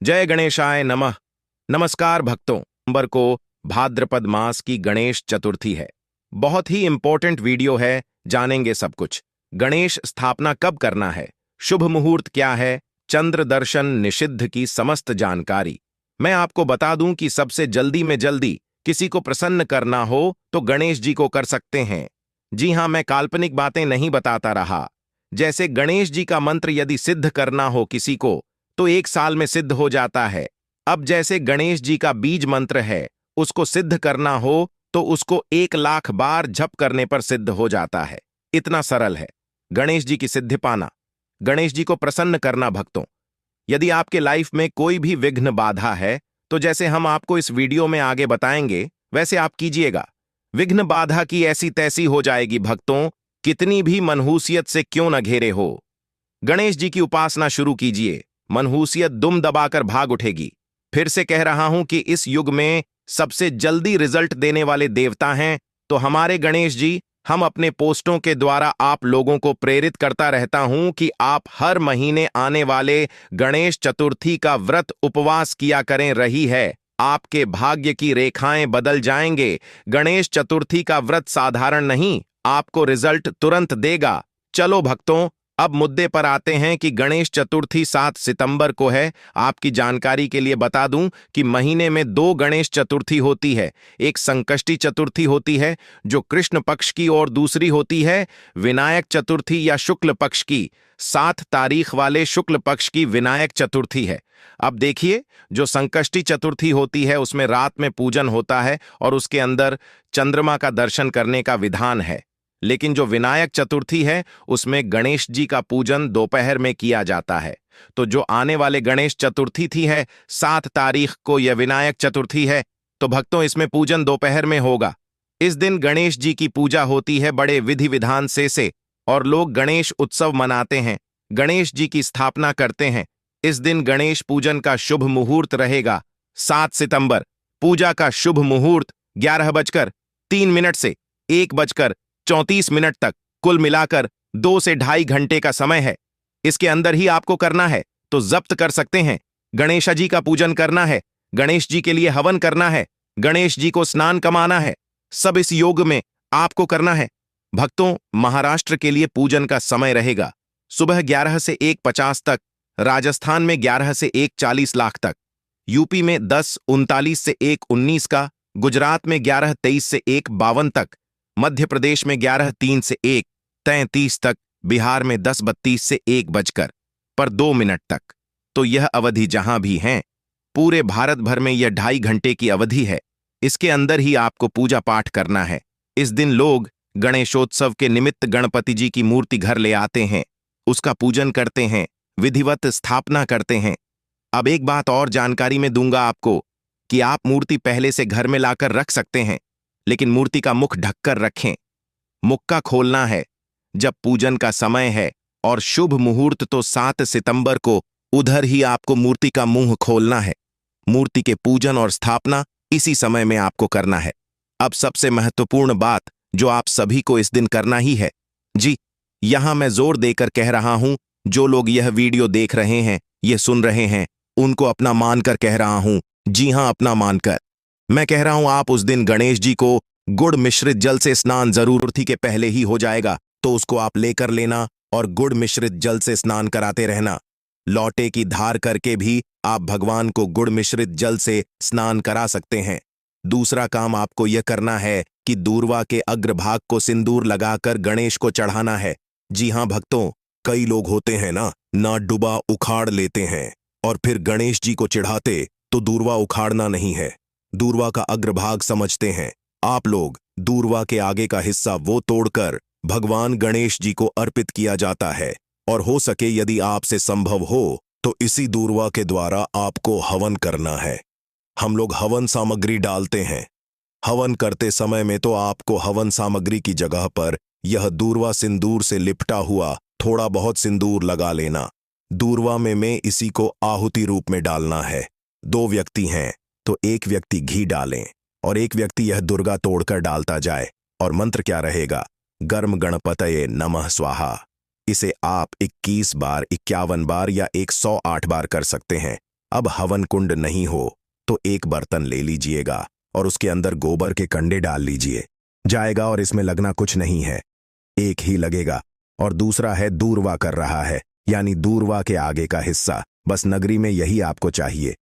जय गणेशाय नमः। नमस्कार भक्तों, नवंबर को भाद्रपद मास की गणेश चतुर्थी है। बहुत ही इंपॉर्टेंट वीडियो है, जानेंगे सब कुछ। गणेश स्थापना कब करना है, शुभ मुहूर्त क्या है, चंद्र दर्शन निषिद्ध की समस्त जानकारी। मैं आपको बता दूं कि सबसे जल्दी में जल्दी किसी को प्रसन्न करना हो तो गणेश जी को कर सकते हैं। जी हां, मैं काल्पनिक बातें नहीं बताता रहा। जैसे गणेश जी का मंत्र यदि सिद्ध करना हो किसी को तो 1 साल में सिद्ध हो जाता है। अब जैसे गणेश जी का बीज मंत्र है, उसको सिद्ध करना हो तो उसको 1 लाख बार जप करने पर सिद्ध हो जाता है। इतना सरल है गणेश जी की सिद्धि पाना, गणेश जी को प्रसन्न करना। भक्तों, यदि आपके लाइफ में कोई भी विघ्न बाधा है तो जैसे हम आपको इस वीडियो में आगे बताएंगे वैसे आप कीजिएगा। विघ्न बाधा की ऐसी तैसी हो जाएगी भक्तों, कितनी भी मनहूसियत से क्यों न घेरे हो। गणेश जी की उपासना शुरू कीजिए, मनहूसियत दुम दबाकर भाग उठेगी। फिर से कह रहा हूं कि इस युग में सबसे जल्दी रिजल्ट देने वाले देवता हैं तो हमारे गणेश जी। हम अपने पोस्टों के द्वारा आप लोगों को प्रेरित करता रहता हूं कि आप हर महीने आने वाले गणेश चतुर्थी का व्रत उपवास किया करें। रही है, आपके भाग्य की रेखाएं बदल जाएंगे। गणेश चतुर्थी का व्रत साधारण नहीं, आपको रिजल्ट तुरंत देगा। चलो भक्तों, अब मुद्दे पर आते हैं कि गणेश चतुर्थी 7 सितंबर को है। आपकी जानकारी के लिए बता दूं कि महीने में 2 गणेश चतुर्थी होती है। एक संकष्टी चतुर्थी होती है जो कृष्ण पक्ष की, और दूसरी होती है विनायक चतुर्थी या शुक्ल पक्ष की। 7 तारीख वाले शुक्ल पक्ष की विनायक चतुर्थी है। अब देखिए, जो संकष्टी चतुर्थी होती है उसमें रात में पूजन होता है और उसके अंदर चंद्रमा का दर्शन करने का विधान है। लेकिन जो विनायक चतुर्थी है उसमें गणेश जी का पूजन दोपहर में किया जाता है। तो जो आने वाले गणेश चतुर्थी थी है 7 तारीख को, यह विनायक चतुर्थी है, तो भक्तों इसमें पूजन दोपहर में होगा। इस दिन गणेश जी की पूजा होती है बड़े विधि विधान से और लोग गणेश उत्सव मनाते हैं, गणेश जी की स्थापना करते हैं। इस दिन गणेश पूजन का शुभ मुहूर्त रहेगा 7 सितंबर। पूजा का शुभ मुहूर्त 11:03 से 1:34 तक, कुल मिलाकर 2 से ढाई घंटे का समय है। इसके अंदर ही आपको करना है तो जब्त कर सकते हैं। गणेश जी का पूजन करना है, गणेश जी के लिए हवन करना है, गणेश जी को स्नान कमाना है, सब इस योग में आपको करना है। भक्तों, महाराष्ट्र के लिए पूजन का समय रहेगा सुबह 11 से 1:50 तक, राजस्थान में 11 से 1:40 तक, यूपी में 10:39 से 1:19 का, गुजरात में 11:23 से 1:52 तक, मध्य प्रदेश में 11:03 से 1:33 तक, बिहार में 10:32 से 1:02 तक। तो यह अवधि जहां भी हैं, पूरे भारत भर में यह 2.5 घंटे की अवधि है। इसके अंदर ही आपको पूजा पाठ करना है। इस दिन लोग गणेशोत्सव के निमित्त गणपति जी की मूर्ति घर ले आते हैं, उसका पूजन करते हैं, विधिवत स्थापना करते हैं। अब एक बात और जानकारी में दूंगा आपको कि आप मूर्ति पहले से घर में लाकर रख सकते हैं, लेकिन मूर्ति का मुख ढककर रखें। मुक्का खोलना है जब पूजन का समय है, और शुभ मुहूर्त तो 7 सितंबर को, उधर ही आपको मूर्ति का मुंह खोलना है। मूर्ति के पूजन और स्थापना इसी समय में आपको करना है। अब सबसे महत्वपूर्ण बात जो आप सभी को इस दिन करना ही है, जी यहां मैं जोर देकर कह रहा हूं, जो लोग यह वीडियो देख रहे हैं, यह सुन रहे हैं, उनको अपना मानकर कह रहा हूं। जी हां, अपना मानकर मैं कह रहा हूं, आप उस दिन गणेश जी को गुड़ मिश्रित जल से स्नान, जरूरती के पहले ही हो जाएगा तो उसको आप लेकर लेना और गुड़ मिश्रित जल से स्नान कराते रहना। लौटे की धार करके भी आप भगवान को गुड़ मिश्रित जल से स्नान करा सकते हैं। दूसरा काम आपको यह करना है कि दूर्वा के अग्रभाग को सिंदूर लगाकर गणेश को चढ़ाना है। जी हां भक्तों, कई लोग होते हैं ना डुबा उखाड़ लेते हैं और फिर गणेश जी को चढ़ाते, तो दूर्वा उखाड़ना नहीं है, दूर्वा का अग्रभाग समझते हैं आप लोग। दूर्वा के आगे का हिस्सा वो तोड़कर भगवान गणेश जी को अर्पित किया जाता है, और हो सके यदि आपसे संभव हो तो इसी दूर्वा के द्वारा आपको हवन करना है। हम लोग हवन सामग्री डालते हैं। हवन करते समय में तो आपको हवन सामग्री की जगह पर यह दूर्वा सिंदूर से लिपटा हुआ थोड़ा बहुत सिंदूर लगा लेना। दूर्वा में इसी को आहुति रूप में डालना है। 2 व्यक्ति हैं तो एक व्यक्ति घी डालें और एक व्यक्ति यह दुर्गा तोड़कर डालता जाए। और मंत्र क्या रहेगा? गर्म गणपतये नमः स्वाहा। इसे आप 21 बार, 51 बार या 108 बार कर सकते हैं। अब हवन कुंड नहीं हो तो एक बर्तन ले लीजिएगा और उसके अंदर गोबर के कंडे डाल लीजिए। जाएगा और इसमें लगना कुछ नहीं है, एक ही लगेगा। और दूसरा है दूरवा कर रहा है, यानी दूरवा के आगे का हिस्सा। बस नगरी में यही आपको चाहिए।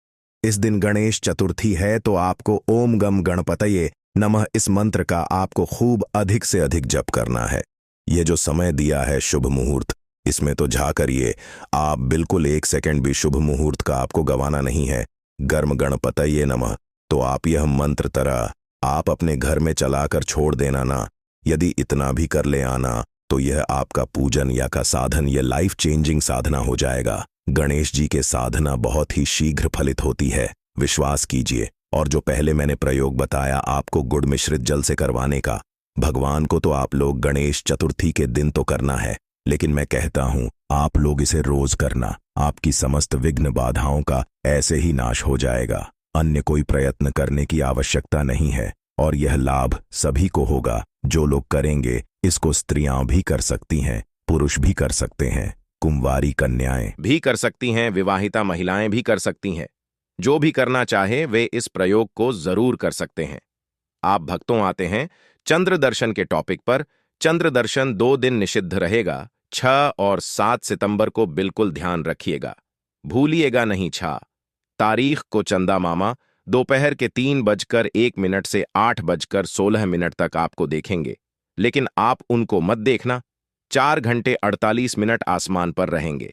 इस दिन गणेश चतुर्थी है तो आपको ओम गम गणपतये नमः इस मंत्र का आपको खूब अधिक से अधिक जप करना है। ये जो समय दिया है शुभ मुहूर्त, इसमें तो झा करिए आप, बिल्कुल 1 सेकंड भी शुभ मुहूर्त का आपको गंवाना नहीं है। गर्म गणपतये नमः तो आप यह मंत्र तरह आप अपने घर में चलाकर छोड़ देना ना। यदि इतना भी कर ले आना तो यह आपका पूजन या का साधन, यह लाइफ चेंजिंग साधना हो जाएगा। गणेश जी के साधना बहुत ही शीघ्र फलित होती है, विश्वास कीजिए। और जो पहले मैंने प्रयोग बताया आपको गुड़ मिश्रित जल से करवाने का, भगवान को तो आप लोग गणेश चतुर्थी के दिन तो करना है, लेकिन मैं कहता हूं आप लोग इसे रोज करना। आपकी समस्त विघ्न बाधाओं का ऐसे ही नाश हो जाएगा। अन्य कोई प्रयत्न करने की आवश्यकता नहीं है और यह लाभ सभी को होगा। जो लोग करेंगे इसको स्त्रियां भी कर सकती हैं, पुरुष भी कर सकते हैं, कुंवारी कन्याएं भी कर सकती हैं, विवाहिता महिलाएं भी कर सकती हैं। जो भी करना चाहे वे इस प्रयोग को जरूर कर सकते हैं। आप भक्तों आते हैं चंद्र दर्शन के टॉपिक पर। चंद्र दर्शन 2 दिन निषिद्ध रहेगा, 6 और 7 सितंबर को बिल्कुल ध्यान रखिएगा, भूलिएगा नहीं। तारीख को चंदा मामा दोपहर के 3:01 से 8:16 तक आपको देखेंगे, लेकिन आप उनको मत देखना। 4 घंटे 48 मिनट आसमान पर रहेंगे।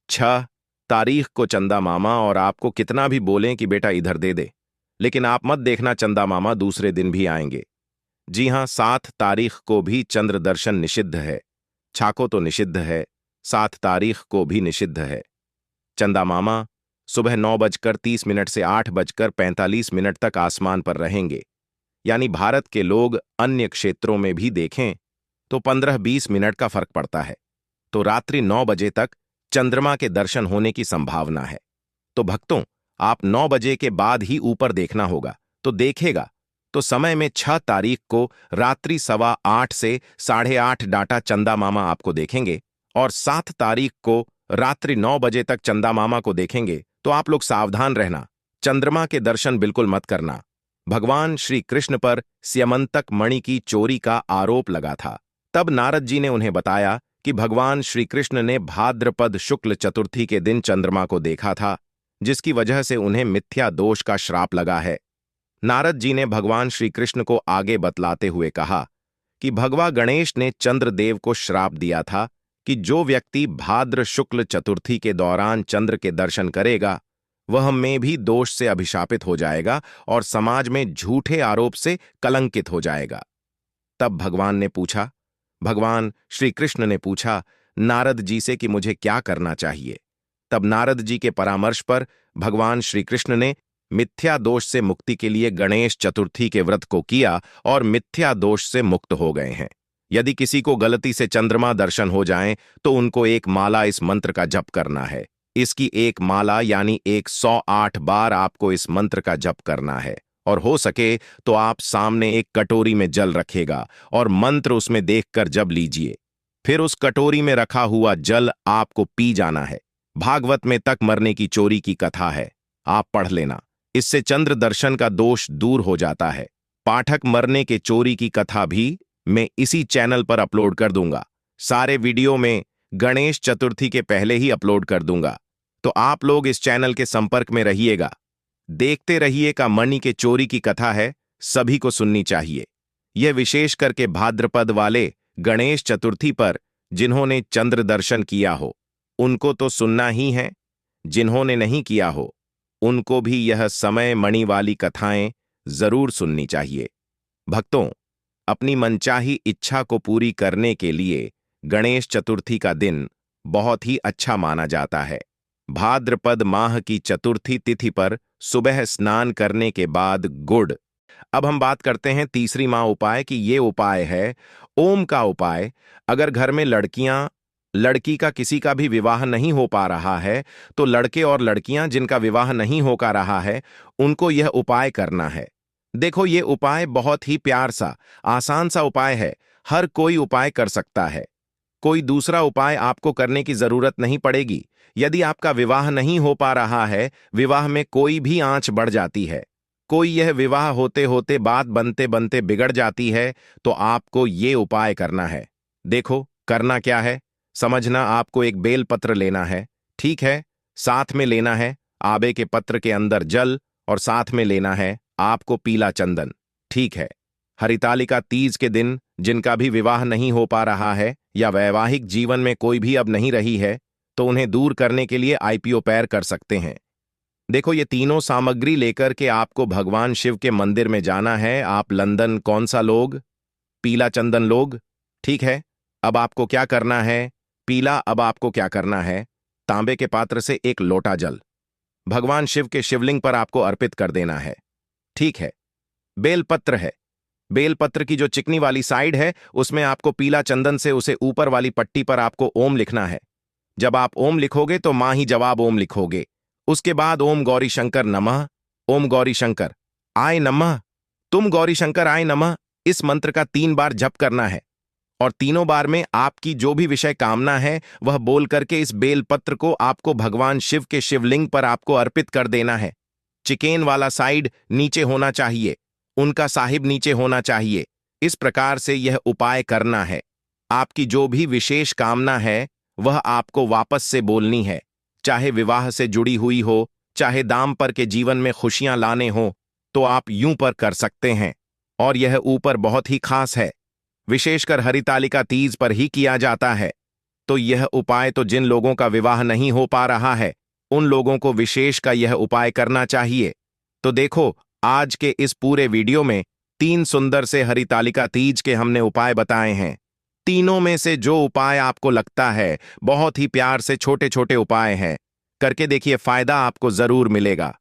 6 तारीख को चंदा मामा, और आपको कितना भी बोलें कि बेटा इधर दे दे, लेकिन आप मत देखना चंदा मामा दूसरे दिन भी आएंगे। जी हां, 7 तारीख को भी चंद्र दर्शन निषिद्ध है। छाको तो निषिद्ध है, 7 तारीख को भी निषिद्ध है। चंदा मामा सुबह 9:30 से 8:45 तक आसमान पर रहेंगे, यानी भारत के लोग अन्य क्षेत्रों में भी देखें तो 15-20 मिनट का फर्क पड़ता है। तो रात्रि 9 बजे तक चंद्रमा के दर्शन होने की संभावना है। तो भक्तों, आप 9 बजे के बाद ही ऊपर देखना होगा, तो देखेगा तो समय में 6 तारीख को रात्रि 8:15 से 8:30 डाटा चंदा मामा आपको देखेंगे, और 7 तारीख को रात्रि 9 बजे तक चंदा मामा को देखेंगे। तो आप लोग सावधान रहना, चंद्रमा के दर्शन बिल्कुल मत करना। भगवान श्री कृष्ण पर स्यमंतक मणि की चोरी का आरोप लगा था। तब नारद जी ने उन्हें बताया कि भगवान श्री कृष्ण ने भाद्रपद शुक्ल चतुर्थी के दिन चंद्रमा को देखा था, जिसकी वजह से उन्हें मिथ्या दोष का श्राप लगा है। नारद जी ने भगवान श्री कृष्ण को आगे बतलाते हुए कहा कि भगवान गणेश ने चंद्रदेव को श्राप दिया था कि जो व्यक्ति भाद्र शुक्ल चतुर्थी के दौरान चंद्र के दर्शन करेगा वह में भी दोष से अभिशापित हो जाएगा और समाज में झूठे आरोप से कलंकित हो जाएगा। तब भगवान श्री कृष्ण ने पूछा नारद जी से कि मुझे क्या करना चाहिए। तब नारद जी के परामर्श पर भगवान श्री कृष्ण ने मिथ्या दोष से मुक्ति के लिए गणेश चतुर्थी के व्रत को किया और मिथ्या दोष से मुक्त हो गए हैं। यदि किसी को गलती से चंद्रमा दर्शन हो जाएं तो उनको एक माला इस मंत्र का जप करना है। इसकी एक माला यानी 108 बार आपको इस मंत्र का जप करना है, और हो सके तो आप सामने एक कटोरी में जल रखेगा और मंत्र उसमें देखकर जप लीजिए। फिर उस कटोरी में रखा हुआ जल आपको पी जाना है। भागवत में तक मरने की चोरी की कथा है, आप पढ़ लेना, इससे चंद्र दर्शन का दोष दूर हो जाता है। पाठक मरने के चोरी की कथा भी मैं इसी चैनल पर अपलोड कर दूंगा। सारे वीडियो में गणेश चतुर्थी के पहले ही अपलोड कर दूंगा, तो आप लोग इस चैनल के संपर्क में रहिएगा, देखते रहिए। का मणि के चोरी की कथा है, सभी को सुननी चाहिए। यह विशेष करके भाद्रपद वाले गणेश चतुर्थी पर जिन्होंने चंद्र दर्शन किया हो उनको तो सुनना ही है, जिन्होंने नहीं किया हो उनको भी यह समय मणि वाली कथाएं जरूर सुननी चाहिए। भक्तों, अपनी मनचाही इच्छा को पूरी करने के लिए गणेश चतुर्थी का दिन बहुत ही अच्छा माना जाता है। भाद्रपद माह की चतुर्थी तिथि पर सुबह स्नान करने के बाद गुड़। अब हम बात करते हैं तीसरी माह उपाय की। ये उपाय है ओम का उपाय। अगर घर में लड़की का किसी का भी विवाह नहीं हो पा रहा है तो लड़के और लड़कियां जिनका विवाह नहीं हो पा रहा है उनको यह उपाय करना है। देखो, ये उपाय बहुत ही प्यार सा आसान सा उपाय है, हर कोई उपाय कर सकता है। कोई दूसरा उपाय आपको करने की जरूरत नहीं पड़ेगी। यदि आपका विवाह नहीं हो पा रहा है, विवाह में कोई भी आंच बढ़ जाती है, कोई यह विवाह होते होते बात बनते बनते बिगड़ जाती है, तो आपको ये उपाय करना है। देखो करना क्या है, समझना। आपको एक बेल पत्र लेना है, ठीक है। साथ में लेना है आबे के पत्र के अंदर जल, और साथ में लेना है आपको पीला चंदन, ठीक है। हरितालिका तीज के दिन जिनका भी विवाह नहीं हो पा रहा है या वैवाहिक जीवन में कोई भी अब नहीं रही है, तो उन्हें दूर करने के लिए आईपीओ पैर कर सकते हैं। देखो ये तीनों सामग्री लेकर के आपको भगवान शिव के मंदिर में जाना है। आप लंदन कौन सा लोग? पीला चंदन लोग, ठीक है। अब आपको क्या करना है? पीला। अब आपको क्या करना है? तांबे के पात्र से एक लोटा जल भगवान शिव के शिवलिंग पर आपको अर्पित कर देना है, ठीक है। बेलपत्र है, बेलपत्र की जो चिकनी वाली साइड है उसमें आपको पीला चंदन से उसे ऊपर वाली पट्टी पर आपको ओम लिखना है। जब आप ओम लिखोगे तो मां ही जवाब ओम लिखोगे। उसके बाद ओम गौरी शंकर नमः, ओम गौरी शंकर आय नमः, तुम गौरी शंकर आय नमः, इस मंत्र का 3 बार जप करना है। और तीनों बार में आपकी जो भी विषय कामना है वह बोल करके इस बेलपत्र को आपको भगवान शिव के शिवलिंग पर आपको अर्पित कर देना है। चिकेन वाला साइड नीचे होना चाहिए, उनका साहिब नीचे होना चाहिए। इस प्रकार से यह उपाय करना है। आपकी जो भी विशेष कामना है वह आपको वापस से बोलनी है, चाहे विवाह से जुड़ी हुई हो, चाहे दाम्पर के जीवन में खुशियां लाने हो, तो आप यूं पर कर सकते हैं। और यह ऊपर बहुत ही खास है, विशेषकर हरितालिका तीज पर ही किया जाता है। तो यह उपाय तो जिन लोगों का विवाह नहीं हो पा रहा है उन लोगों को विशेष का यह उपाय करना चाहिए। तो देखो आज के इस पूरे वीडियो में 3 सुंदर से हरितालिका तीज के हमने उपाय बताए हैं। तीनों में से जो उपाय आपको लगता है बहुत ही प्यार से छोटे छोटे उपाय हैं, करके देखिए, फायदा आपको जरूर मिलेगा।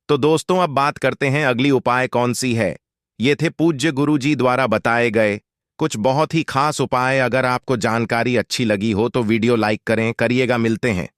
तो दोस्तों अब बात करते हैं अगली उपाय कौन सी है। ये थे पूज्य गुरु जी द्वारा बताए गए कुछ बहुत ही खास उपाय। अगर आपको जानकारी अच्छी लगी हो तो वीडियो लाइक करें, करिएगा। मिलते हैं।